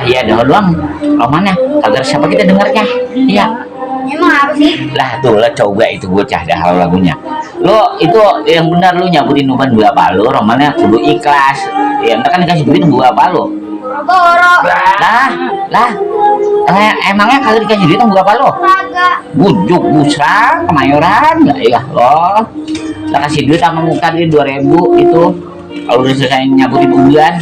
iya doang romannya agar siapa kita dengarnya. Iya Emang apa sih? lah tuh lah coba itu bocah dah hal lagunya lo itu yang benar lu nyabutin umpan berapa lo romannya kudu ikhlas ya entar kan dikasih duit berapa lo Boro. lah emangnya kagak dikasih duit berapa lo Kagak. bujuk busra kemayoran lah iya lo lah kasih duit sama muka dia 2.000 itu kalau udah selesai nyabutin umpan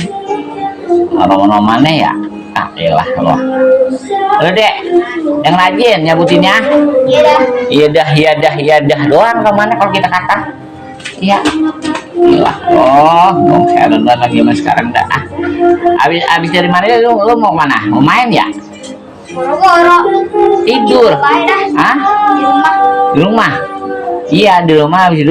roman-romannya ya ah iyalah lo dek yang rajin nyabutinnya. Iya dah. Iya dah doang romannya kalau kita kata iya iyalah mau heran lagi mas sekarang dah abis dari mana lu mau mana mau main ya Boro-boro. tidur Baik dah. ah Di rumah. di rumah iya di rumah abis di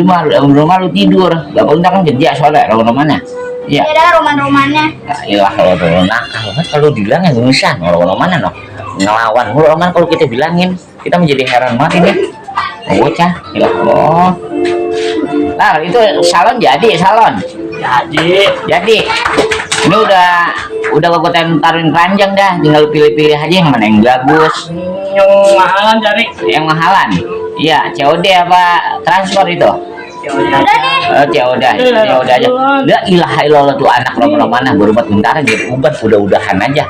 rumah lu tidur gak pun kan kerja soalnya romannya iya Iya dah roman-romannya. iyalah kalau tuh nakal banget kalau dibilang yang nulisan romannya no ngelawan roman kalau kita bilangin kita menjadi heran banget ini bocah iyalah nah itu salon jadi ini udah gue taruhin keranjang dah tinggal pilih-pilih aja yang mana yang bagus yang mahalan cari yang mahalan iya COD apa transfer itu Udah nih. ya udah aja la ilaha illallah tuh anak roman-romanah berubat bentaran jadi ubat udah-udahan aja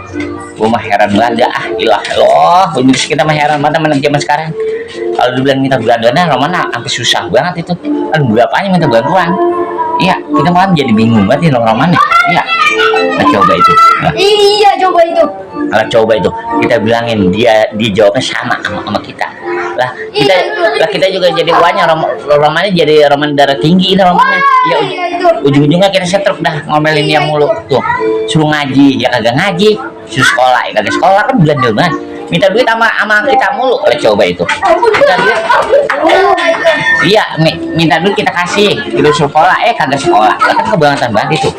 gua mah heran banget ah ilah loh kita mah heran banget anak zaman sekarang kalau dibilang minta bantuan romanah sampai susah banget itu kan berapanya minta bantuan iya kita malah jadi bingung banget nih romannya iya nah, coba itu nah. Iya coba itu. Kalau coba itu kita bilangin dia jawabnya sama kita lah kita juga jadi uangnya romannya jadi roman darah tinggi ini romannya ya ujung-ujungnya kita setruk dah ngomelin dia mulu tuh suruh ngaji ya kagak ngaji suruh sekolah ya kagak sekolah kan belandel banget minta duit sama kita mulu lah coba itu minta duit iya minta duit kita kasih gitu sekolah kagak sekolah kan kebangetan banget itu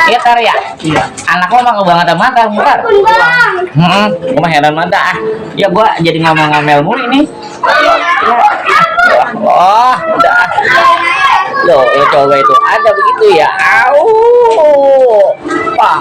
iya tar ya iya anak lo mah kebangetan banget mutar gue mah heran banget ah ya gue jadi ngomel mulu ini oh udah loh ya coba itu ada begitu ya au pak